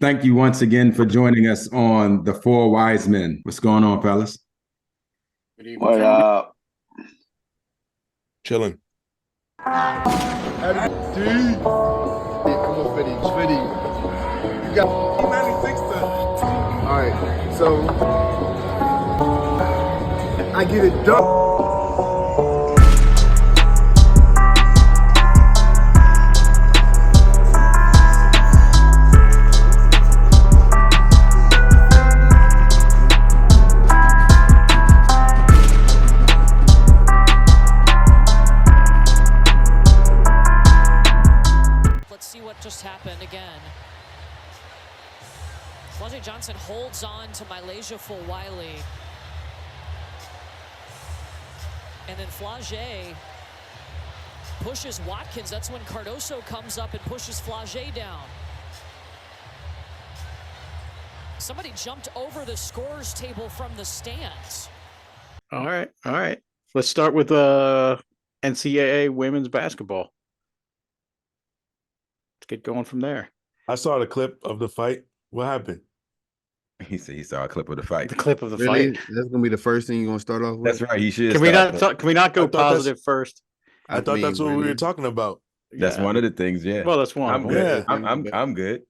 Thank you once again for joining us on the Four Wise Men. What's going on, fellas? Good evening. What up? Chilling. Come on, Fitty. You got 96 to. All right, so I get it done. Just happened again. Flau'jae Johnson holds on to Flau'jae. And then Flau'jae pushes Watkins. That's when Cardoso comes up and pushes Flau'jae down. Somebody jumped over the scorer's table from the stands. All right. Let's start with NCAA women's basketball. Get going from there. I saw the clip of the fight. What happened? He said he saw a clip of the fight. The clip of the Really? fight. That's gonna be the first thing you're gonna start off with. That's right. He should. Can we not go positive first? I thought that's what we were talking about. That's one of the things. Yeah. Well, that's one. I'm good. I'm good.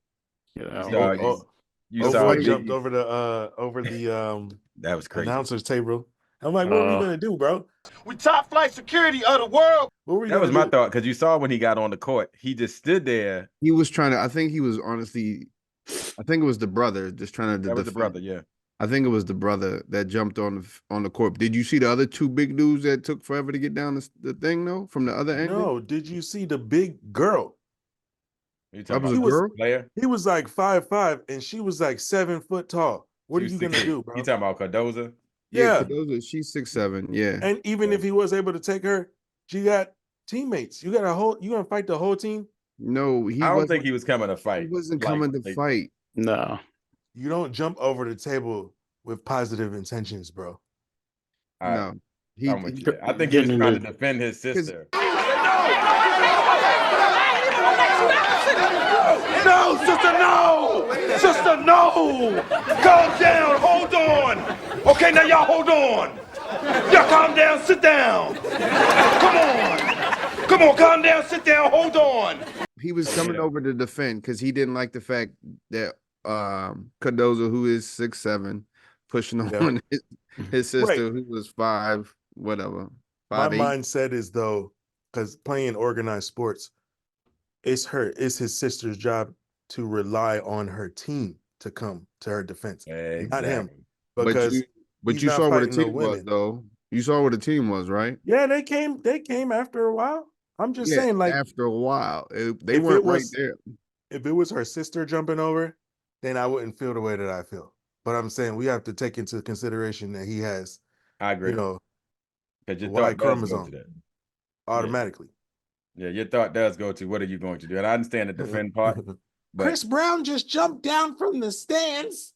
You know, you saw he jumped over the that was crazy. Announcer's table. I'm like, what are we gonna do, bro? We top flight security of the world. That was my thought, because you saw when he got on the court, he just stood there. He was trying to. I think he was honestly. I think it was the brother just trying to. That was the brother, yeah. I think it was the brother that jumped on the court. Did you see the other two big dudes that took forever to get down the thing though from the other angle? No. Did you see the big girl? That was a girl. Player. He was like 5'5", and she was like 7 foot tall. What are you gonna do, bro? You talking about Cardoso? Yeah, she's 6'7". Yeah, and even if he was able to take her, she got teammates. You gonna fight the whole team? No, I don't think he was coming to fight. He wasn't coming to fight. No, you don't jump over the table with positive intentions, bro. No, I think he was trying to defend his sister. No, sister, no! Sister, no! Calm down, hold on! Okay, now y'all hold on! Y'all calm down, sit down! Come on, calm down, sit down, hold on! He was coming over to defend because he didn't like the fact that Cardoso, who is 6'7", pushing on his sister, who was 5, whatever. My mindset is, though, because playing organized sports, it's his sister's job to rely on her team to come to her defense, not him. Because but you saw where the team was, though. You saw where the team was, right? Yeah, they came after a while. I'm just saying, like, after a while, they weren't right there. If it was her sister jumping over, then I wouldn't feel the way that I feel. But I'm saying we have to take into consideration that he has, I agree. You know, because your Y chromosome automatically. Yeah, your thought does go to what are you going to do? And I understand the defend part. But Chris Brown just jumped down from the stands.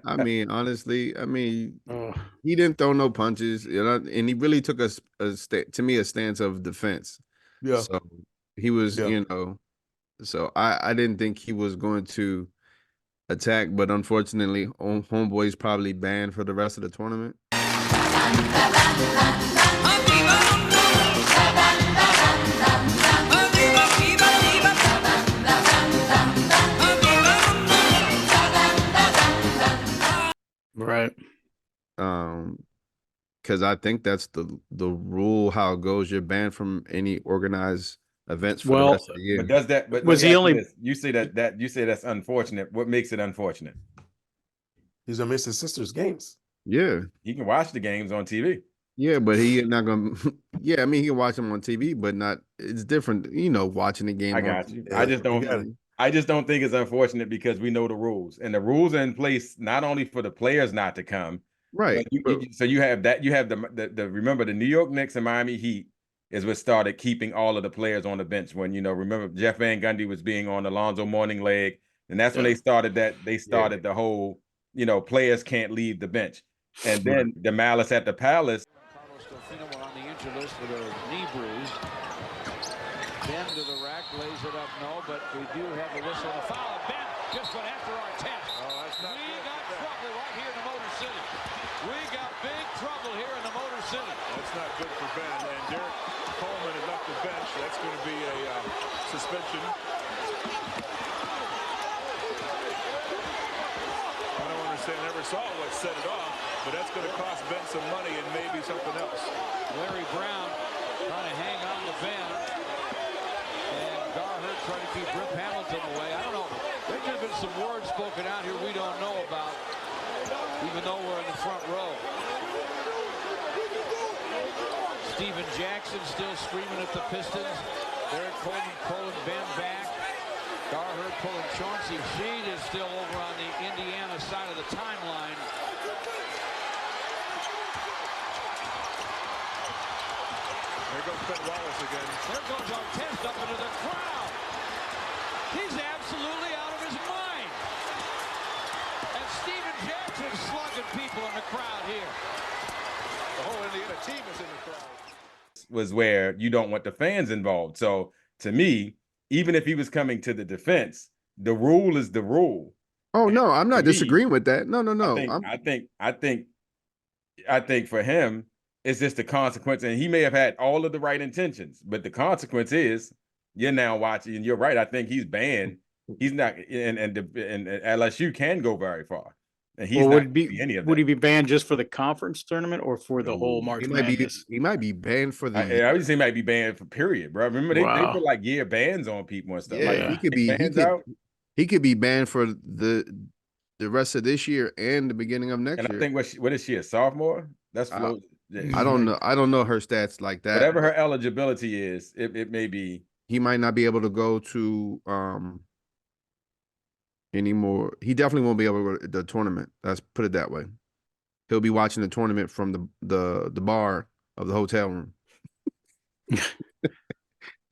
I mean, honestly, he didn't throw no punches, and he really took a stance of defense. Yeah. So he was, so I didn't think he was going to attack, but unfortunately, homeboy's probably banned for the rest of the tournament. Right. Because I think that's the rule, how it goes. You're banned from any organized events for the rest of the year. But does that? But was he only? You say that you say that's unfortunate. What makes it unfortunate? He's gonna miss his sister's games. Yeah, he can watch the games on TV. Yeah, but he not gonna. Yeah, I mean, he can watch them on TV, but not. It's different, watching the game. I got you. I just don't. I just don't think it's unfortunate because we know the rules, and the rules are in place not only for the players not to come, right? So you have that. You have the remember the New York Knicks and Miami Heat is what started keeping all of the players on the bench. When remember Jeff Van Gundy was being on Alonzo Mourning leg, and that's when they started that. They started the whole players can't leave the bench, and then the malice at the palace. On the injured list with a knee bruise. Ben to the rack, lays it up, no, but We do have the whistle and the foul. And Ben just went after Artest. Oh, that's not We good. got trouble right here in the Motor City. We got big trouble here in the Motor City. That's not good for Ben. And Derek Coleman has left the bench. That's going to be a suspension. I don't understand. Never saw what set it off, but that's going to cost Ben some money and maybe something else. Larry Brown trying to hang on to Ben. And Garhurt trying to keep Rip Hamilton away. I don't know. There could have been some words spoken out here we don't know about, even though we're in the front row. Steven Jackson still screaming at the Pistons. Derek Coleman pulling Ben back. Garhurt pulling Chauncey. Sheed is still over on the Indiana side of the timeline. There goes Ben Wallace again. There goes Artest up into the crowd. He's absolutely out of his mind. And Steven Jackson slugging people in the crowd here. The whole Indiana team is in the crowd. Was where you don't want the fans involved. So to me, even if he was coming to the defense, the rule is the rule. Oh no, I'm not me, disagreeing with that. No. I think for him, it's just the consequence, and he may have had all of the right intentions, but the consequence is you're now watching, and you're right. I think he's banned. He's not, and LSU can go very far, and he's Well, not would be any of that. would he be banned just for the conference tournament or for the whole March Madness? He might be banned for the. I would say he might be banned for period, bro. Remember they put like year bans on people and stuff. Yeah, like he could be. He could be banned for the rest of this year and the beginning of next and year. I think what is she, a sophomore? That's Flo. I don't know. I don't know her stats like that. Whatever her eligibility is, it may be. He might not be able to go to anymore. He definitely won't be able to go to the tournament. Let's put it that way. He'll be watching the tournament from the bar of the hotel room.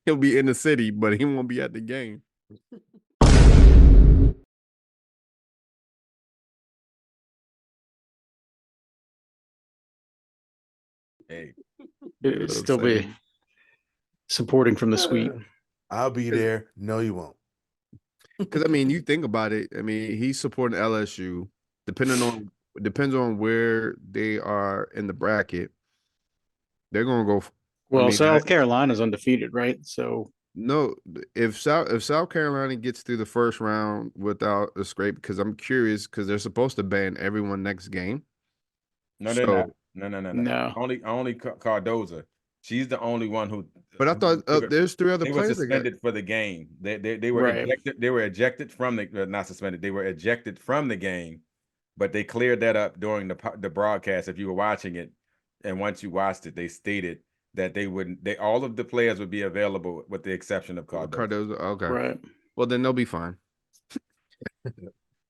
He'll be in the city, but he won't be at the game. Hey, It'd still be supporting from the suite. I'll be there. No, you won't. Because I mean, you think about it. I mean, he's supporting LSU. Depends on where they are in the bracket. They're gonna go. Well, South Carolina's undefeated, right? So no, if South Carolina gets through the first round without a scrape, because I'm curious, because they're supposed to ban everyone next game. No, they're not. No. Only Cardoza. She's the only one who. But I thought there's three other players were suspended for the game. They were ejected. They were ejected from the not suspended. They were ejected from the game, but they cleared that up during the broadcast. If you were watching it, and once you watched it, they stated that they wouldn't. All of the players would be available with the exception of Cardoza. Cardoza, okay, right. Well, then they'll be fine.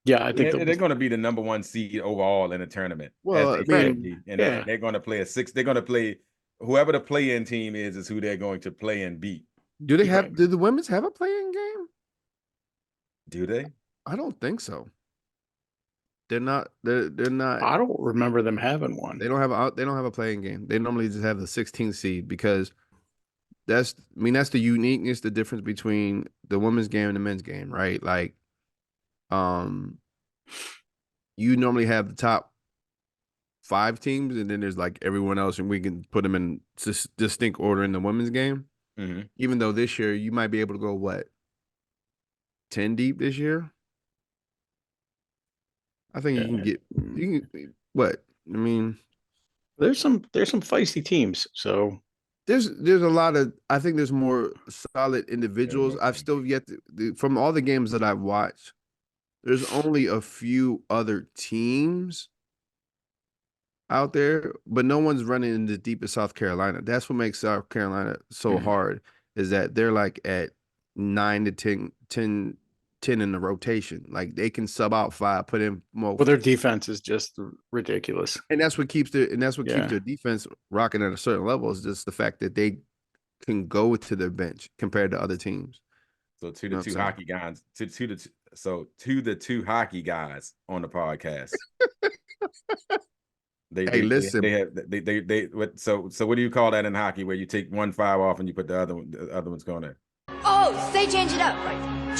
Yeah, I think they're going to be the number 1 seed overall in the tournament. Well, they're going to play They're going to play whoever the play-in team is who they're going to play and beat. Do they have? Do the women's have a play-in game? Do they? I don't think so. They're not. They're not. I don't remember them having one. They don't have a playing game. They normally just have the 16th seed because that's the uniqueness, the difference between the women's game and the men's game, right? Like, you normally have the top 5 teams, and then there's like everyone else, and we can put them in distinct order in the women's game. Mm-hmm. Even though this year you might be able to go 10 deep this year. I think you can what? I mean, there's some feisty teams. So there's a lot of. I think there's more solid individuals. I've still yet to, from all the games that I've watched. There's only a few other teams out there, but no one's running in the deep of South Carolina. That's what makes South Carolina so hard, is that they're like at 9 to 10 in the rotation. Like they can sub out 5, put in more. Well, their defense is just ridiculous. And that's what keeps their defense rocking at a certain level, is just the fact that they can go to their bench compared to other teams. So to the two hockey guys, to the two hockey guys on the podcast. Listen. So what do you call that in hockey, where you take 1 5 off and you put the other one's going there? Oh, say change it up, right?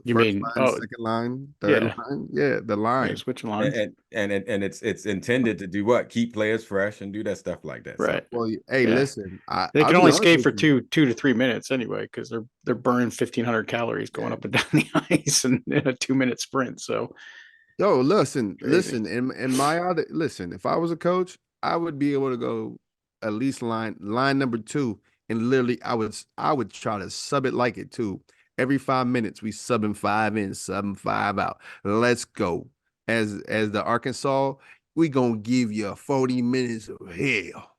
You First mean line, second line, third yeah. line. Yeah, the line. Switching lines. And it's intended to do what? Keep players fresh and do that stuff like that. Right. So, Well, hey, Yeah. listen, They I'll can be only honest skate with for you. 2 to 3 minutes anyway, because they're burning 1,500 calories going up and down the ice in a 2-minute sprint. So Yo, listen, Crazy. in my other listen, if I was a coach, I would be able to go at least line number 2, and literally I would try to sub it like it too. Every 5 minutes, we subbing 5 in, subbing 5 out. Let's go. As the Arkansas, we gonna give you 40 minutes of hell.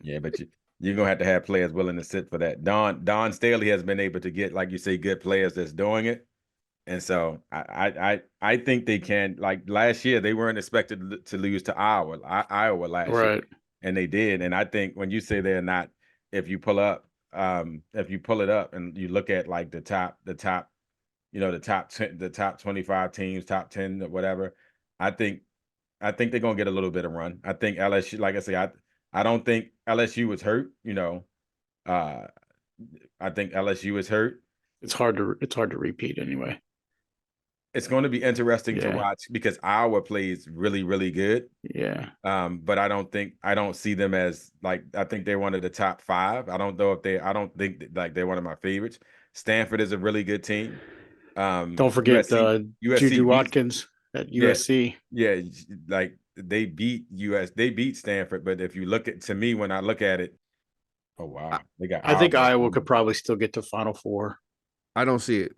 yeah, but you're gonna have to have players willing to sit for that. Don Staley has been able to get, like you say, good players that's doing it. And so I think they can. Like last year, they weren't expected to lose to Iowa last year, right. and they did. And I think when you say they're not, if you pull it up and you look at like the top, the top 25 teams, top 10 or whatever, I think they're gonna get a little bit of run. I think LSU, like I say, I don't think LSU was hurt. I think LSU is hurt. It's hard to repeat anyway. It's going to be interesting to Yeah. watch because Iowa plays really, really good. Yeah. But I don't see them as like, I think they're one of the top 5. I don't think like they're one of my favorites. Stanford is a really good team. Don't forget USC Juju Watkins at USC. Yeah, like they beat Stanford, but if you look at, to me, when I look at it, oh wow, they got. I think Iowa could probably still get to Final Four. I don't see it.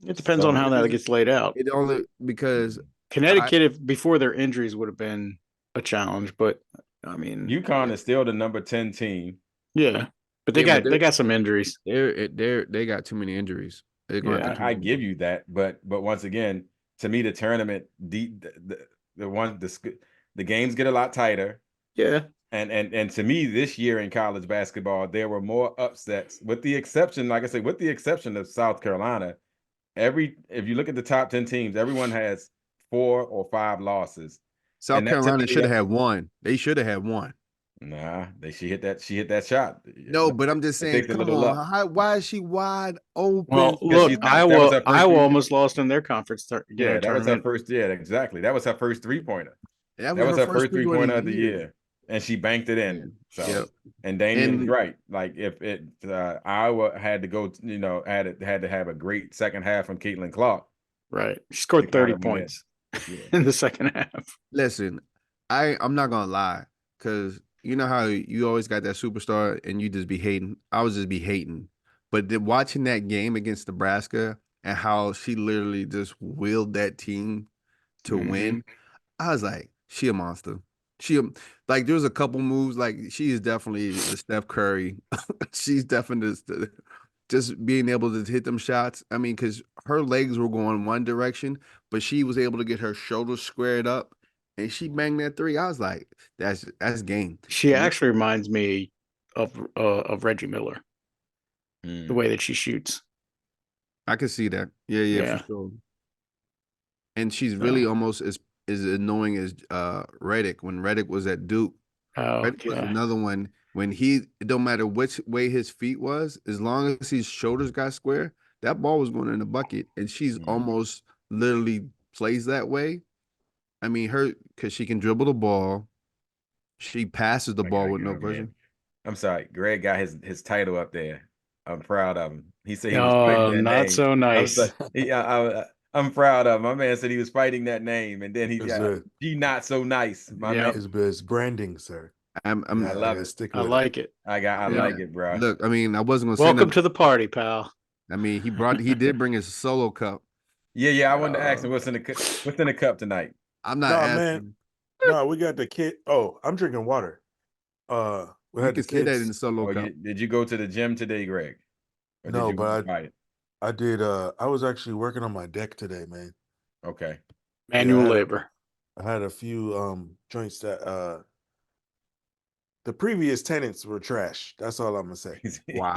It depends on how that gets laid out. It only because Connecticut, if before their injuries, would have been a challenge, but I mean, UConn is still the number 10 team. Yeah, but they got some injuries. They got too many injuries. I give you that, but once again, to me, the tournament, the games get a lot tighter. Yeah. And to me, this year in college basketball, there were more upsets, with the exception, like I say, with the exception of South Carolina. If you look at the top 10 teams, everyone has 4 or 5 losses. South Carolina should have had 1. They should have had 1. Nah, she hit that shot. No, but I'm just saying, come on, why is she wide open? Well, look, Iowa almost lost in their conference. Yeah, that was her first. Yeah, exactly. That was her first 3-pointer. That was her first 3-pointer of the year, and she banked it in. So, yep. And Damian's right. Like if Iowa had to go, had to have a great second half from Caitlin Clark. Right, she scored 30 points in the second half. Listen, I'm not gonna lie, because you know how you always got that superstar and you just be hating. I was just be hating, but watching that game against Nebraska and how she literally just willed that team to win, I was like, she a monster. Like there was a couple moves, like she is definitely the Steph Curry. She's definitely just being able to hit them shots. I mean, because her legs were going one direction, but she was able to get her shoulders squared up, and she banged that 3. I was like, that's game. She actually reminds me of Reggie Miller, the way that she shoots. I can see that. Yeah, for sure. And she's really almost as annoying as Redick when Redick was at Duke. Redick was another one when it don't matter which way his feet was, as long as his shoulders got square, that ball was going in the bucket. And she's almost literally plays that way. I mean, because she can dribble the ball, she passes the ball with no pressure. I'm sorry, Greg got his title up there. I'm proud of him. He said he was fighting that not name. So nice. I'm proud of him. My man said he was fighting that name, and then he not so nice. My man, it's branding, sir. I love it. Stick I with like it. I like it, bro. Look, I mean, I wasn't gonna say welcome to the party, pal. I mean, he did bring his solo cup. Yeah. I wanted to ask him what's in the cup tonight. I'm not asking. Man. No, we got the kid. Oh, I'm drinking water. We had to say that in the solo cup. Did you go to the gym today, Greg? No, but I did. I was actually working on my deck today, man. Okay. Manual labor. I had a few joints that the previous tenants were trash. That's all I'm gonna say. Wow.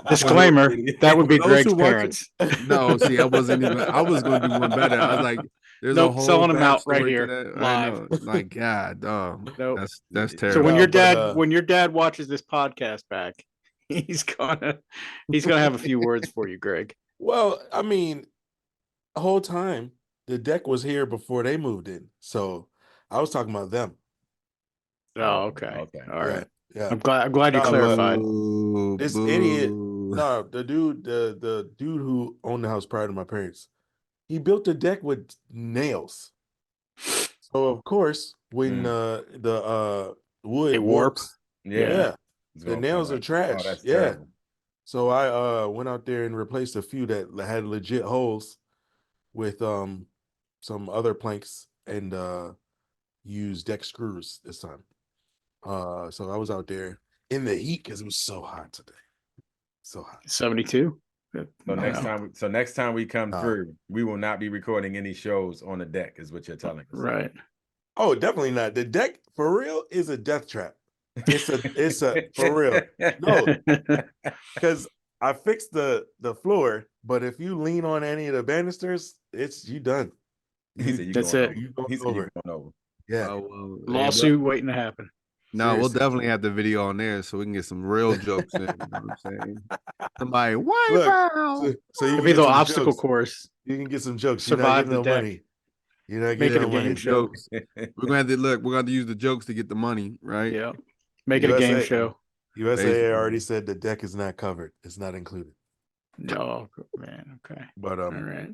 Disclaimer: that would be Greg's parents. No, see, I was gonna do one better. I was like, there's a whole selling them out right backstory here to that. live. I know. Like, God, Nope. that's So terrible. when your dad watches this podcast back, he's gonna have a few words for you, Greg. Well, I mean, the whole time the deck was here before they moved in, so I was talking about them. Oh, okay. Okay. All right. Yeah. I'm glad you No, but- clarified. Boo, This boo. idiot. No, the dude who owned the house prior to my parents, he built the deck with nails. So of course, when the wood It warps. yeah, It's the gonna nails fall are out. trash. Oh, that's Yeah. terrible. So I went out there and replaced a few that had legit holes with some other planks and used deck screws this time. So I was out there in the heat because it was so hot today. So hot. 72. So next time we come No. through, we will not be recording any shows on the deck, is what you're telling us. Right. Oh, definitely not. The deck for real is a death trap. It's a for real. No, because I fixed the floor, but if you lean on any of the banisters, it's you done. He said, That's going it. over. You going He said, over. you going over. Yeah. Oh, well, Lawsuit waiting to happen. No, we'll Seriously. definitely have the video on there so we can get some real jokes in. You know what I'm saying? Somebody, why Look, wow? so you It'll can be get the some obstacle jokes. course. You can get some jokes. You're not Survive getting the no deck. money. You're not Make getting it a no game money. show. Jokes. We're gonna have to look. We're gonna have to use the jokes to get the money, right? Yeah. Make it a game USA show. USAA Basically. already said the deck is not covered. It's not included. No, man. Okay. But All right.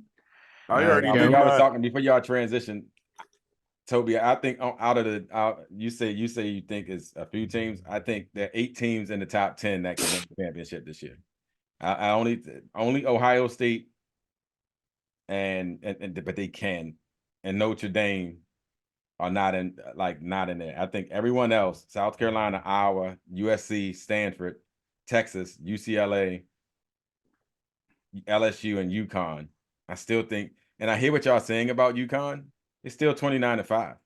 I There already you did go. Y'all was not. talking before y'all transition. Toby, I think you say you think it's a few teams. I think there are 8 teams in the top 10 that can win the championship this year. I only Ohio State and but they can, and Notre Dame are not in there. I think everyone else, South Carolina, Iowa, USC, Stanford, Texas, UCLA, LSU, and UConn. I still think, and I hear what y'all saying about UConn. It's still 29-5.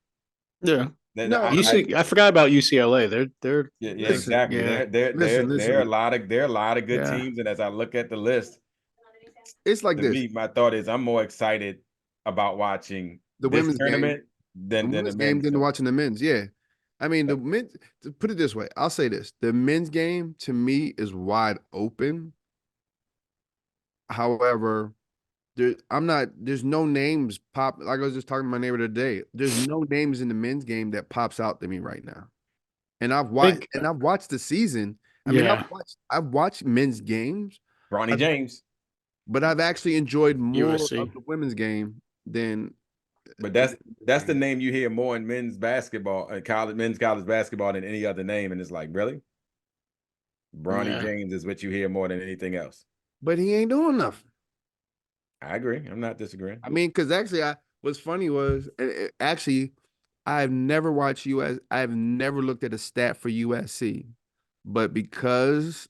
Yeah. No, I forgot about UCLA. They're Yeah, Listen, exactly. yeah. There are a lot of good Yeah. teams, and as I look at the list, It's like to this. me, my thought is I'm more excited about watching The this women's game. tournament The than the women's game men's. than watching the men's. Yeah. I mean, the men's, to put it this way, I'll say this. The men's game to me is wide open. However, there's no names pop. Like I was just talking to my neighbor today. There's no names in the men's game that pops out to me right now. And I've watched the season. I mean, Yeah. I've watched men's games, Bronny James. but I've actually enjoyed more USC. of the women's game than But that's the name you hear more in men's basketball, men's college basketball than any other name, and it's like, really? Bronny Yeah. James is what you hear more than anything else. but he ain't doing nothing. I agree. I'm not disagreeing. I mean, because actually, what's funny was actually, I've never watched US. I've never looked at a stat for USC, but because,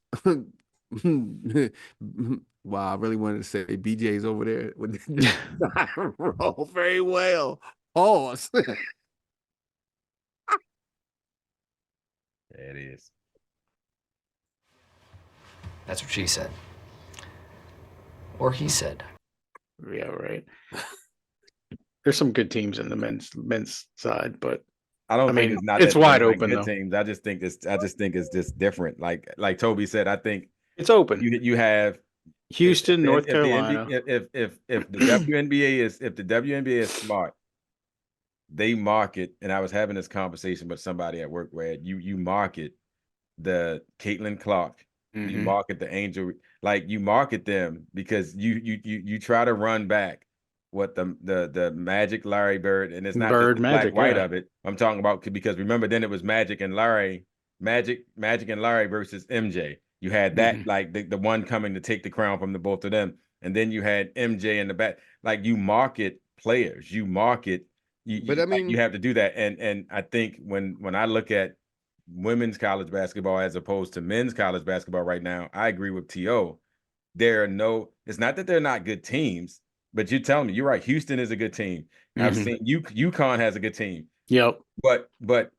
wow, I really wanted to say BJ's over there with roll very well. Pause. There it is. That's what she said. Or he said. Yeah, right. There's some good teams in the men's side, but I don't I think mean, it's not. it's that wide there's, open, good though. teams. I just think it's just different. Like Toby said, I think it's open. you have Houston, North if Carolina. If the WNBA is smart, they market. And I was having this conversation with somebody at work where you market the Caitlin Clark, you Mhm. market the Angel, like you market them because you try to run back what the Magic Larry Bird, and it's not Bird, just the black Magic, white yeah. of it. I'm talking about because remember then it was Magic and Larry versus MJ. You had that Mhm. like the one coming to take the crown from the both of them, and then you had MJ in the back. Like you market players, you market. But I mean, you have to do that, and I think when I look at women's college basketball as opposed to men's college basketball right now, I agree with T.O. It's not that they're not good teams, but you're telling me, you're right. Houston is a good team. I've Mhm. seen UConn has a good team. Yep. But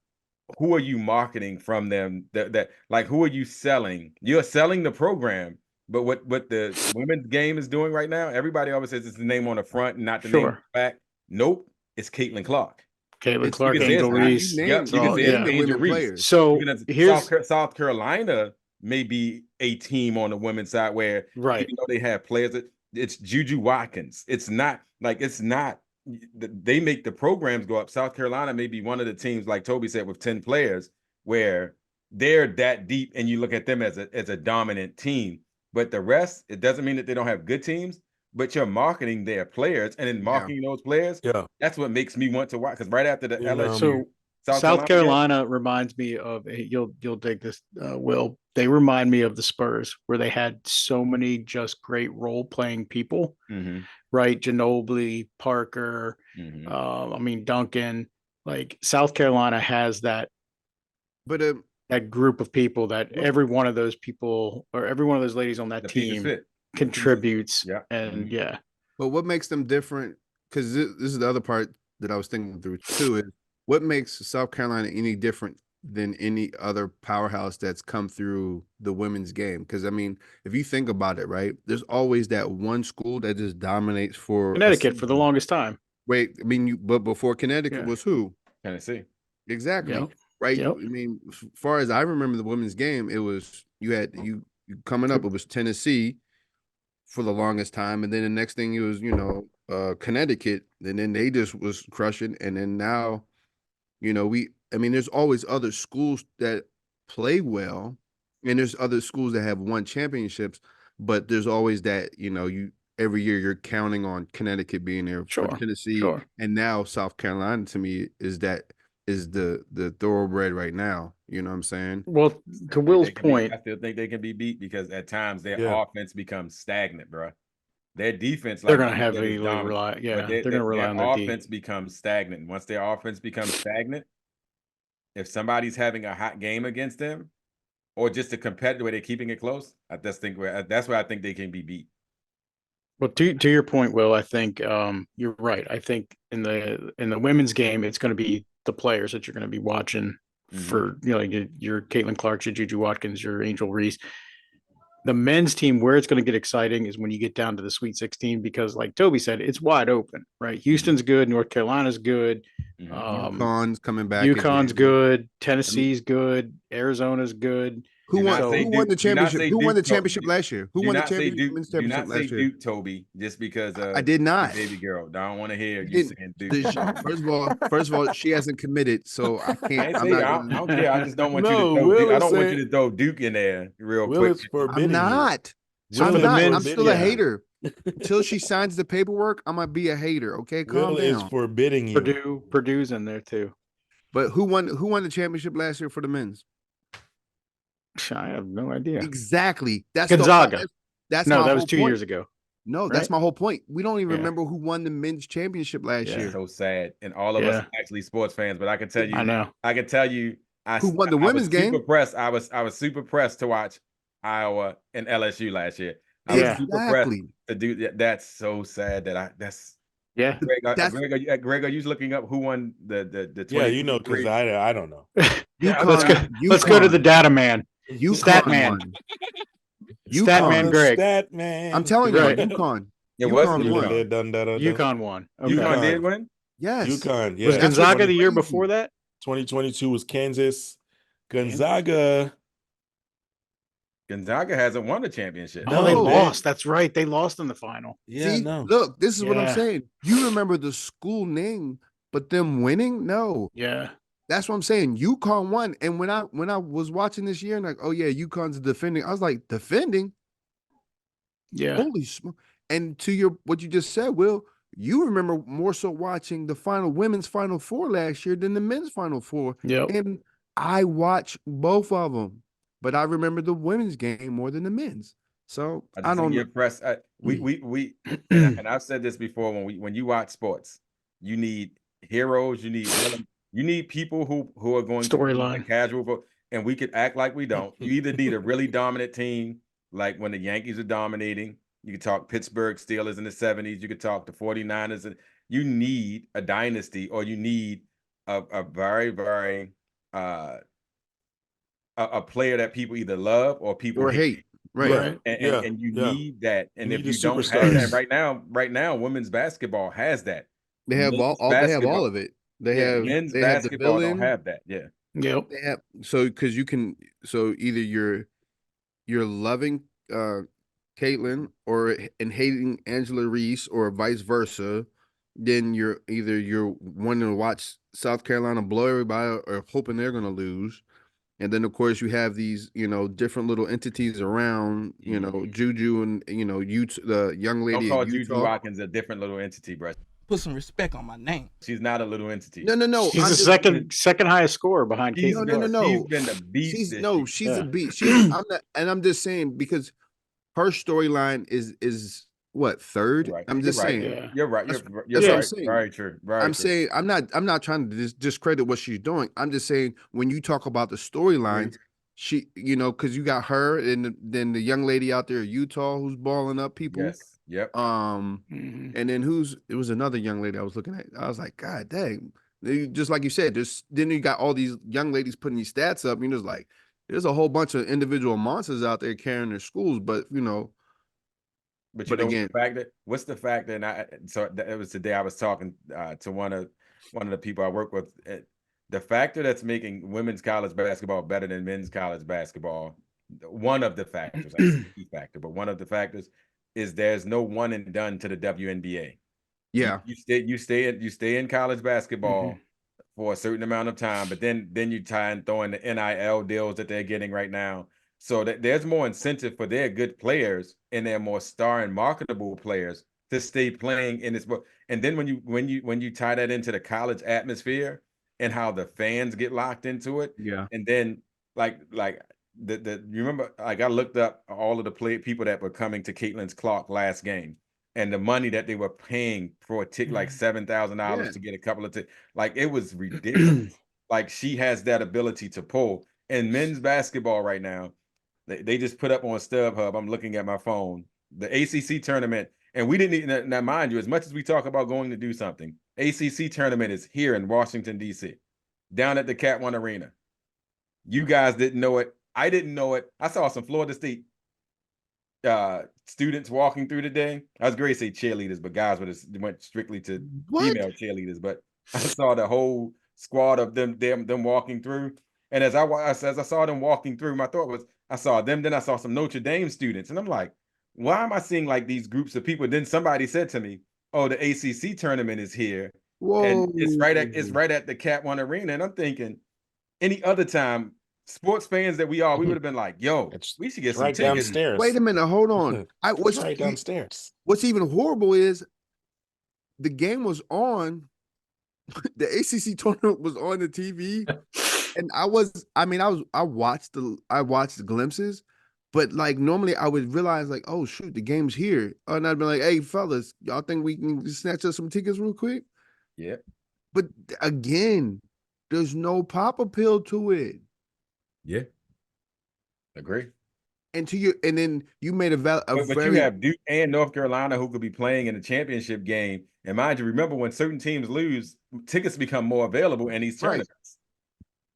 who are you marketing from them? That like who are you selling? You're selling the program, but what the women's game is doing right now, everybody always says it's the name on the front and not the name on Sure. the back. Nope, it's Caitlin Clark. Caitlin you Clark, can say Angel it's not- Reese. Yep, you can Oh, say yeah. it's the Angel women Reese. players. So You're gonna here's South Carolina may be a team on the women's side where even though they have players, it's Juju Watkins. It's not. They make the programs go up. South Carolina may be one of the teams, like Toby said, with 10 players where they're that deep and you look at them as a dominant team. But the rest, it doesn't mean that they don't have good teams, but you're marketing their players, and in marketing those players, that's what makes me want to watch. Because right after the LSU, South Carolina reminds me of you'll dig this, Will. They remind me of the Spurs, where they had so many just great role playing people, right? Ginobili, Parker, Duncan. Like South Carolina has that, but that group of people that every one of those people or every one of those ladies on that team contributes. And But what makes them different? Because this is the other part that I was thinking through too. Is what makes South Carolina any different than any other powerhouse that's come through the women's game? Because I mean, if you think about it, right, there's always that one school that just dominates for Connecticut for the longest time. Wait, I mean, but before Connecticut was who? Tennessee. Exactly. Right. I mean, as far as I remember the women's game, it was you coming up, it was Tennessee for the longest time, and then the next thing it was, Connecticut, and then they just was crushing, and then now, there's always other schools that play well, and there's other schools that have won championships, but there's always that, every year you're counting on Connecticut being there for Tennessee, and now South Carolina to me is the thoroughbred right now. You know what I'm saying? Well, to Will's point, I still think they can be beat because at times their offense becomes stagnant, bro. Their defense, they're going to heavily rely. Yeah, they're going to rely on their offense becomes stagnant. Once their offense becomes stagnant, if somebody's having a hot game against them, or just a competitive where they're keeping it close, that's where I think they can be beat. Well, to your point, Will, I think you're right. I think in the women's game, it's going to be the players that you're going to be watching for, your Caitlin Clark, your Juju Watkins, your Angel Reese. The men's team, where it's going to get exciting is when you get down to the Sweet 16, because like Toby said, it's wide open, right? Houston's good. North Carolina's good. UConn's coming back. UConn's good. Tennessee's good. Arizona's good. Who won the championship? Who won the championship last year? Who won the championship last year? Do not say Duke, Toby, just because I did not. Baby girl. I don't want to hear you saying Duke. First of all, she hasn't committed, so I can't. I don't care. I just don't want you to throw Duke. I don't want you to throw Duke in there real quick. I'm not. I'm still a hater. Until she signs the paperwork, I'm gonna be a hater. Okay, calm down. Is forbidding you. Purdue's in there too. But who won the championship last year for the men's? I have no idea. Exactly. That's Gonzaga. That was 2 years ago. No, right? That's my whole point. We don't even remember who won the men's championship last year. So sad. And all of us are actually sports fans, but I can tell you, who won the women's game. I was super pressed to watch Iowa and LSU last year. I was super pressed to do that. That's so sad Greg, are you looking up who won the 20? Because I don't know. Let's go to the data man. Stat man. Greg. Stat man. I'm telling you, UConn. UConn won. Okay. UConn did win? Yes. UConn. Yeah. Was Gonzaga the year before that? 2022 was Kansas. Gonzaga hasn't won a championship. No, they lost. That's right. They lost in the final. Yeah. See, look, this is what I'm saying. You remember the school name, but them winning? No. Yeah. That's what I'm saying. UConn won. And when I was watching this year and like, oh yeah, UConn's defending, I was like, defending? Yeah. Holy smoke. And to what you just said, Will, you remember more so watching the women's Final Four last year than the men's Final Four. Yeah. And I watched both of them, but I remember the women's game more than the men's. So I don't know. Press. And I've said this before. When you watch sports, you need heroes. You need people who are going storyline to be casual, and we could act like we don't. You either need a really dominant team, like when the Yankees are dominating. You could talk Pittsburgh Steelers in the 70s. You could talk the 49ers. And you need a dynasty, or you need a very, very a player that people either love or people hate. Right. And you need that. And if you don't have that right now, women's basketball has that. They have all of it. They have men's basketball don't have that. Yeah. Yep. They have, so because you can, so either you're you're loving Caitlin and hating Angela Reese or vice versa, then you're wanting to watch South Carolina blow everybody or hoping they're going to lose. And then of course you have these, different little entities around, Juju and the young Don't lady call at Juju Utah. Watkins a different little entity, bro. Put some respect on my name. She's not a little entity. No. She's the second highest scorer behind She's Caitlin. been, she's No. been the beast this year. She's a Yeah. beast. I'm just saying because her storyline is what, third? You're right. I'm just You're right. saying. Yeah. You're right. That's You're what I'm right. saying. Very true. Very I'm true. saying I'm not trying to discredit what she's doing. I'm just saying when you talk about the storylines, she, because you got her and then the young lady out there at Utah who's balling up people. Yes. Yep. Mhm. And then it was another young lady I was looking at. I was like, God dang. Just like you said, then you got all these young ladies putting these stats up. Just like there's a whole bunch of individual monsters out there carrying their schools, but But again, what's the fact that it was today I was talking to one of the people I work with. The factor that's making women's college basketball better than men's college basketball, one of the factors, I say key factor, but one of the factors is there's no one and done to the WNBA. yeah. You stay in college basketball for a certain amount of time, but then you try and throw in the NIL deals that they're getting right now. So that there's more incentive for their good players and their more star and marketable players to stay playing in this book. And then when you tie that into the college atmosphere and how the fans get locked into it, Yeah. and then like you remember, like I looked up all of the people that were coming to Caitlin's Clark last game and the money that they were paying for a ticket, like $7,000 to get a couple of tickets. Like it was ridiculous. Like she has that ability to pull. And men's basketball right now, they just put up on StubHub. I'm looking at my phone, the ACC tournament, and we didn't even, now mind you, as much as we talk about going to do something, ACC tournament is here in Washington, D.C., down at the Cat One Arena. You guys didn't know it. I didn't know it. I saw some Florida State students walking through today. I was going to say cheerleaders, but guys went strictly to female cheerleaders. But I saw the whole squad of them walking through. And as I saw them walking through, my thought was, I saw them, then I saw some Notre Dame students. And I'm like, why am I seeing like these groups of people? Then somebody said to me, oh, the ACC tournament is here. Whoa. And it's right at the Cat One Arena. And I'm thinking, any other time, sports fans that we would have been like, yo, we should get some right tickets. downstairs. Wait a minute, hold on. What's right downstairs? What's even horrible is the game was on. The ACC tournament was on the TV, and I watched the glimpses, but like normally I would realize like, oh shoot, the game's here, and I'd be like, hey fellas, y'all think we can snatch us some tickets real quick? Yeah. But again, there's no pop appeal to it. Yeah. Agree. And then you made but you have Duke and North Carolina who could be playing in the championship game. And mind you, remember when certain teams lose, tickets become more available in these tournaments.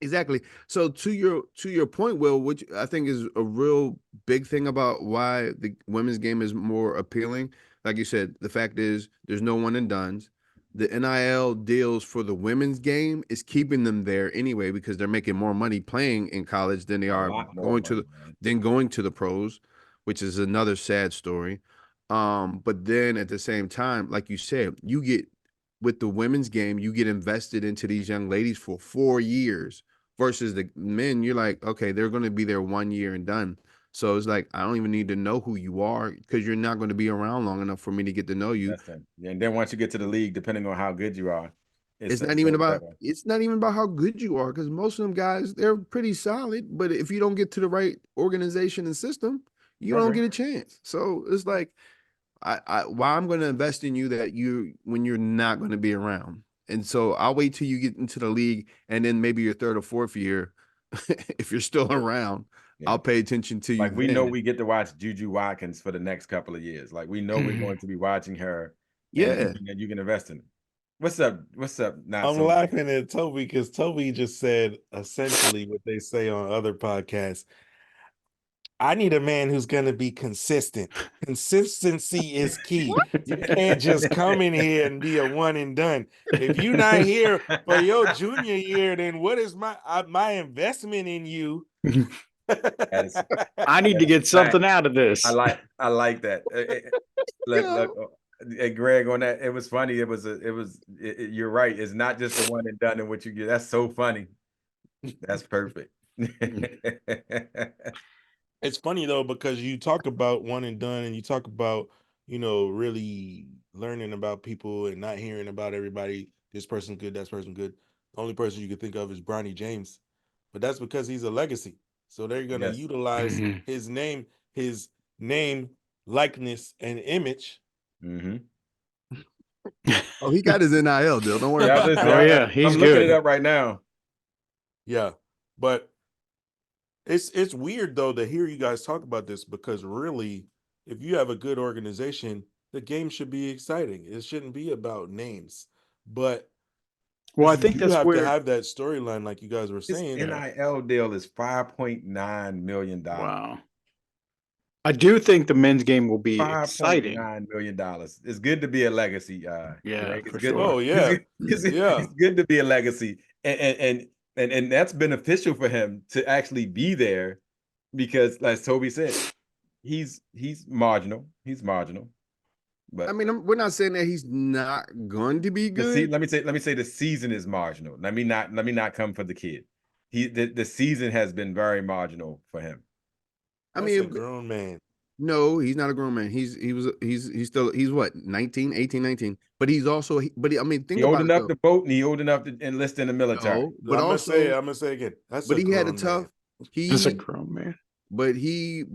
Exactly. So to your point, Will, which I think is a real big thing about why the women's game is more appealing. Like you said, the fact is there's no one and dones. The NIL deals for the women's game is keeping them there anyway because they're making more money playing in college than they are going to the pros, which is another sad story. But then at the same time, like you said, you get with the women's game, you get invested into these young ladies for 4 years versus the men. You're like, okay, they're going to be there 1 year and done. So it's like, I don't even need to know who you are because you're not going to be around long enough for me to get to know you. Yeah, and then once you get to the league, depending on how good you are, it's not even about how good you are because most of them guys, they're pretty solid. But if you don't get to the right organization and system, you don't get a chance. So it's like, why I'm going to invest in you when you're not going to be around. And so I'll wait till you get into the league and then maybe your third or fourth year, if you're still around, I'll pay attention to you. Like we know we get to watch Juju Watkins for the next couple of years. Like we know we're going to be watching her. Yeah. And you can invest in it. What's up? I'm laughing at Toby because Toby just said essentially what they say on other podcasts. I need a man who's going to be consistent. Consistency is key. You can't just come in here and be a one and done. If you're not here for your junior year, then what is my investment in you I need to get something out of this. I like that. Look, Greg, on that, it was funny. You're right. It's not just the one and done in what you get. That's so funny. That's perfect. It's funny though, because you talk about one and done and you talk about, really learning about people and not hearing about everybody. This person's good, that person's good. The only person you can think of is Bronny James, but that's because he's a legacy. So they're going to Yes. utilize his name, likeness, and image. Mm-hmm. Oh, he got his NIL deal. Don't worry about it. Oh, yeah, he's I'm looking good. it up right now. Yeah, but it's weird though to hear you guys talk about this, because really, if you have a good organization, the game should be exciting. It shouldn't be about names. But Well, I you think do that's have where. to have that storyline, like you guys were His saying. NIL deal is $5.9 million. Wow. I do think the men's game will be exciting. $5.9 million. It's good to be a legacy. Yeah, Greg. It's for good. sure. Oh yeah, It's good to be a legacy, and that's beneficial for him to actually be there, because, as Toby said, he's marginal. He's marginal. But I mean, we're not saying that he's not going to be good. let me say the season is marginal. Let me not come for the kid. The season has been very marginal for him. That's a grown man. No, he's not a grown man. He's what, 19, 18, 19. But he's also think He about old it, enough though. to vote, and he old enough to enlist in the military. No, but I'm also gonna say again. That's but a he had a grown tough man. He's a grown man. but he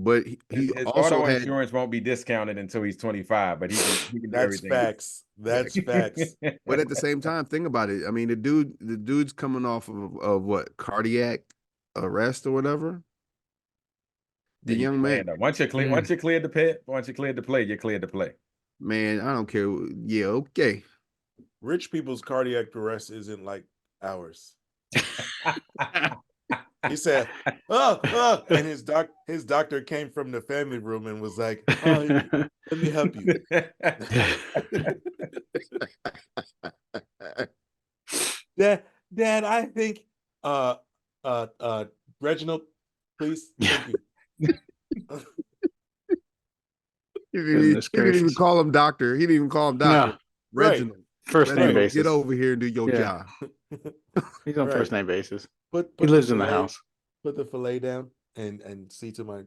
His also auto had insurance won't be discounted until he's 25, but he can do That's everything. facts. That's facts. but at the same time, think about it. I mean, the dude's coming off of what, cardiac arrest or whatever. The And you young man, playing, though. Once you're cleared to play, you're cleared to play. man, I don't care. Yeah, okay. Rich people's cardiac arrest isn't like ours. He said, and his doctor came from the family room and was like, "Oh, let me help you." Dad, I think Reginald, please. Thank you. He didn't even call him doctor. He didn't even call him doctor. No. Reginald. Right. First name Reginald, basis. get over here and do your job. He's on Right. first name basis. Put He lives in the fillet- house. Put the fillet down and see to my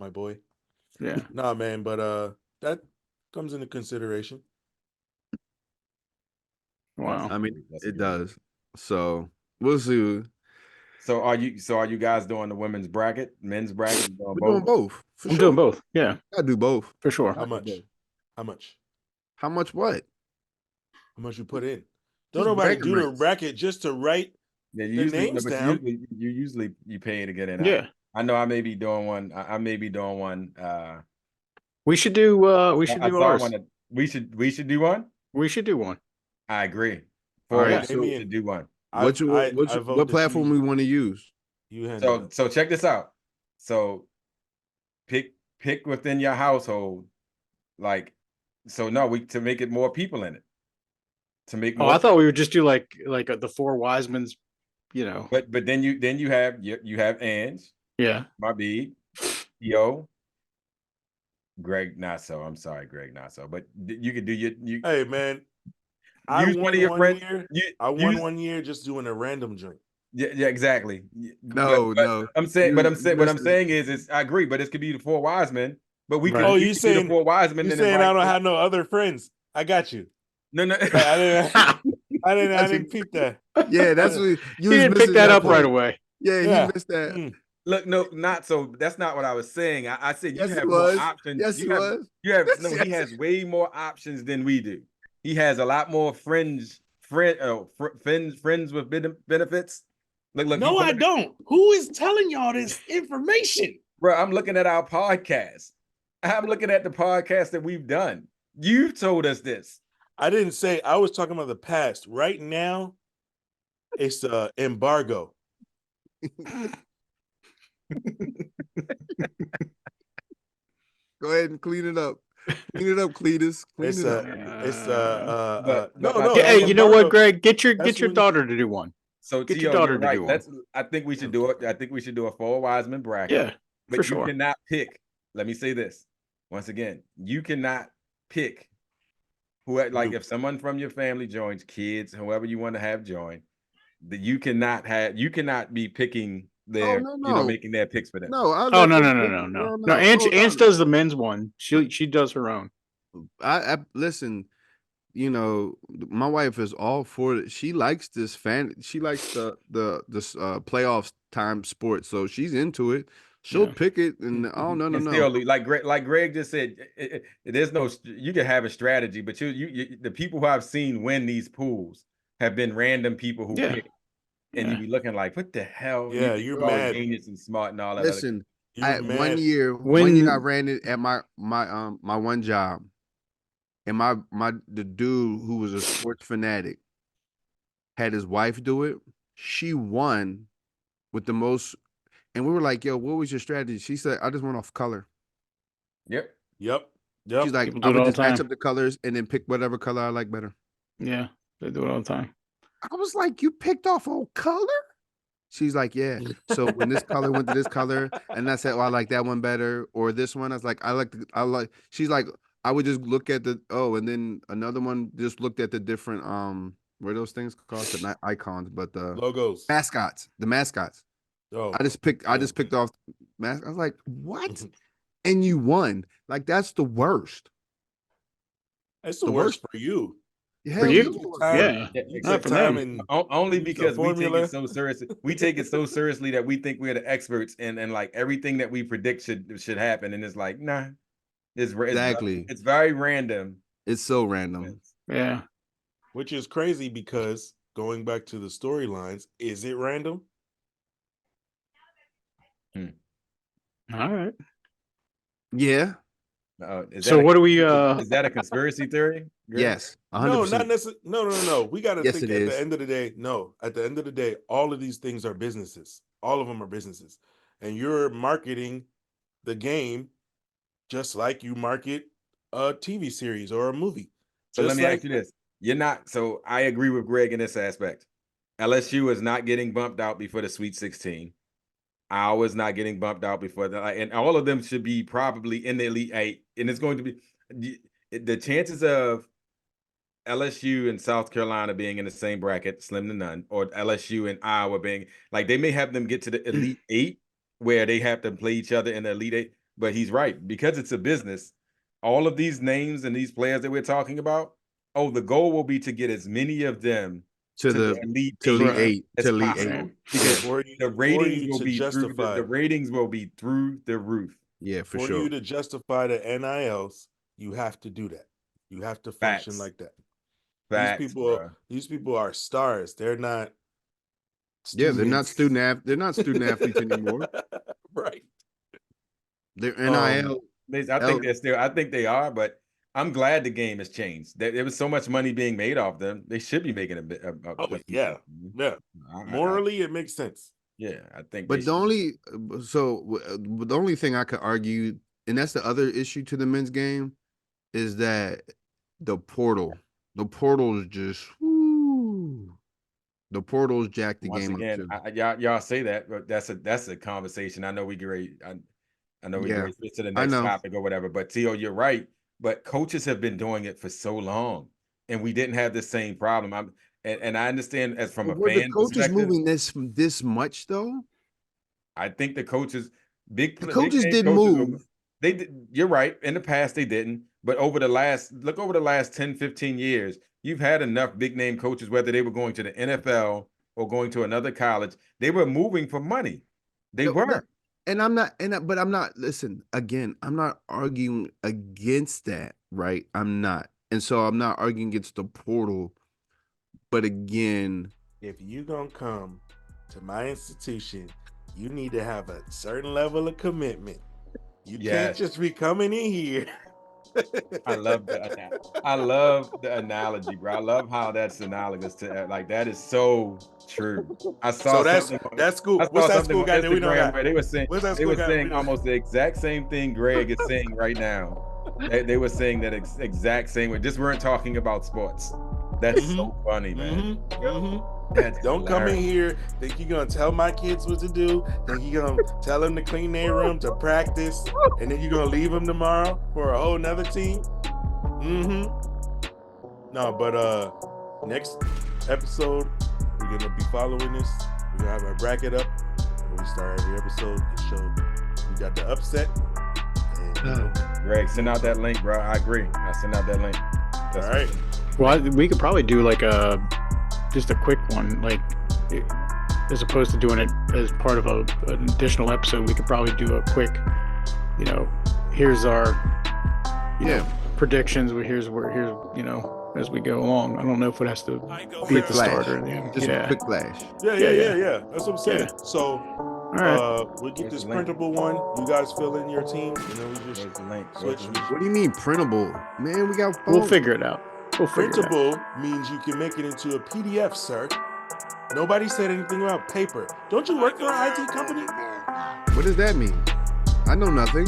boy. Yeah. Nah, man, but that comes into consideration. Wow. I mean, That's it good. does. So we'll see. So are you guys doing the women's bracket, men's bracket? We're doing both. For I'm sure. doing both. Yeah, I do both. for sure. How much? How much? How much what? How much you put in? Just Don't nobody bragging do the rights. bracket just to write Yeah, the names down. You usually pay to get in. Yeah. I know I may be doing one. I may be doing one. We should do I saw ours. one. We should do one. We should do one. I agree. All right, Forward so to do one. what platform we want to use? You handle So check this out. So pick within your household, to make it more people in it. To make more. I thought we would just do like the four Wisemans, But then you have Ange, Yeah. Marbee, Yo, Greg not so. I'm sorry, Greg not so. But you could do you. Hey man, I Use won one of your one friends. year. You- I won use- 1 year just doing a random joint. Yeah, exactly. No, But no. I'm saying, You what I'm listen. saying is, I agree. But it could be the four wise men. But we could. Right. Oh, you you could do the saying four wise men? You and saying I invite- don't have no other friends? I got you. No. I didn't peep that. Yeah, that's what You didn't pick that up right away. Yeah, Yeah. he missed that. Mm. Look, no, not so. That's not what I was saying. I said you Yes, have he more was. options. Yes, he was. You have no. Yes. He has way more options than we do. He has a lot more friends with benefits. Look. No, I don't. Who is telling y'all this information? Bro, I'm looking at our podcast. I'm looking at the podcast that we've done. You've told us this. I didn't say. I was talking about the past. Right now, it's embargo. Go ahead and clean it up. Clean it up, Cletus. Clean It's it up. it's But no. Hey, you know what, embargo. Greg? Get your That's when- daughter to do one. So Get T.O., your daughter you're to right. do one. I think we should do it. I think we should do a full Wiseman bracket. Yeah, But for you sure. cannot pick. Let me say this once again. You cannot pick who, like, if someone from your family joins, kids, whoever you want to have join, that you cannot be picking Oh, their, no. making their picks for them. No, I'll Oh let no, them no, no, pick. no, no. No, No, Ants hold on. does the men's one. She does her own. I listen, my wife is all for it. She likes this she likes the playoffs time sports, so she's into it. She'll Yeah. pick it, and oh no, And still, like Greg just said, there's no, you can have a strategy, but you the people who I've seen win these pools have been random people who Yeah. pick, and you be looking like, what the hell? Yeah, You you're all mad. genius and smart and all that. Listen, You're one mad. year I ran it at my one job, and the dude who was a sports fanatic had his wife do it. She won with the most, and we were like, "Yo, what was your strategy?" She said, "I just went off color." Yep. She's like, People do "I it would all just the match time. up the colors and then pick whatever color I like better." Yeah, they do it all the time. I was like, "You picked off a color?" She's like, "Yeah." So when this color went to this color, and I said, "Oh, I like that one better," or this one, I was like, I like." She's like, "I would just look at and then another one just looked at the different what are those things called? The not icons, but the Logos. mascots. The mascots. Oh, I just picked off mask. I was like, "What?" And you won. Like that's the worst. That's the The worst worst. for you. For Hell you, Time, yeah, you not took for time them. and Only use a because we take formula. it so seriously. We take it so seriously that we think we're the experts, and like everything that we predict should happen, and it's like, nah, Exactly. it's very random. It's so random. Yeah. Which is crazy because going back to the storylines, is it random? All right. Yeah. So what do we? Is that a conspiracy theory? Greg? Yes. 100%. No, not necessarily. No. We got to Yes, think it at is. the end of the day. No, at the end of the day, all of these things are businesses. All of them are businesses, and you're marketing the game just like you market a TV series or a movie. So let Just me like ask you this: you're not. So I agree with Greg in this aspect. LSU is not getting bumped out before the Sweet 16. Iowa is not getting bumped out before that, and all of them should be probably in the Elite Eight. And it's going to be the chances of LSU and South Carolina being in the same bracket, slim to none, or LSU and Iowa being like, they may have them get to the Elite Eight where they have to play each other in the Elite Eight. But he's right, because it's a business. All of these names and these players that we're talking about, the goal will be to get as many of them to the Elite Eight as to Elite possible, Eight. because for the ratings you will to be justify the ratings will be through the roof. Yeah, for for sure. you to justify the NILs, you have to do that. You have to function Facts. like that. Facts, These people are stars. They're not. Yeah, they're not students. they're not student athletes anymore. Right. They're NIL. I think they are, but I'm glad the game has changed. There was so much money being made off them. They should be making a bit. Yeah. Morally, it makes sense. Yeah, I think. But the only thing I could argue, and that's the other issue to the men's game, is that the portal is just the portals jacked the Once game again, up too. y'all say that, but that's a conversation. I know we get ready. I know we get ready to switch to the I next know. topic or whatever. But Tio, you're right. But coaches have been doing it for so long, and we didn't have the same problem. And I understand as from a Were the fan coaches perspective, moving this much though? I think the coaches, big coaches name didn't coaches, move. They did. You're right. In the past, they didn't. But over the last 10, 15 years, you've had enough big name coaches, whether they were going to the NFL or going to another college, they were moving for money. They were. And but I'm not, listen, again, I'm not arguing against that, right? I'm not. And so I'm not arguing against the portal. But again, if you're going to come to my institution, you need to have a certain level of commitment. You can't just be coming in here. I love the analogy, bro. I love how that's analogous to, like, that is so true. I saw that's cool. I What's saw that something school on guy that we know Instagram that? where they were saying What's almost the exact same thing Greg is saying right now. They were saying that exact same way. Just weren't talking about sports. That's so funny, man. Don't come in here think you're gonna tell my kids what to do. Think you're gonna tell them to clean their room to practice, and then you're gonna leave them tomorrow for a whole nother team. No, but next episode we're gonna be following this. We're gonna have our bracket up. When we start every episode, it showed we got the upset. And, Greg, send out that link, bro. I agree. I send out that link. all right. Well, we could probably do like just a quick one, like as opposed to doing it as part of an additional episode. We could probably do a quick, here's our, predictions. Here's as we go along. I don't know if it has to be at the start or the end. Just a quick flash. Yeah. That's what I'm saying. Yeah. So right. we'll get this printable one. You guys fill in your teams, and then we just switch. What do you mean printable? Man, we got phones. We'll figure it out. Printable means you can make it into a PDF, sir. Nobody said anything about paper. Don't you work for an IT company? What does that mean? I know nothing.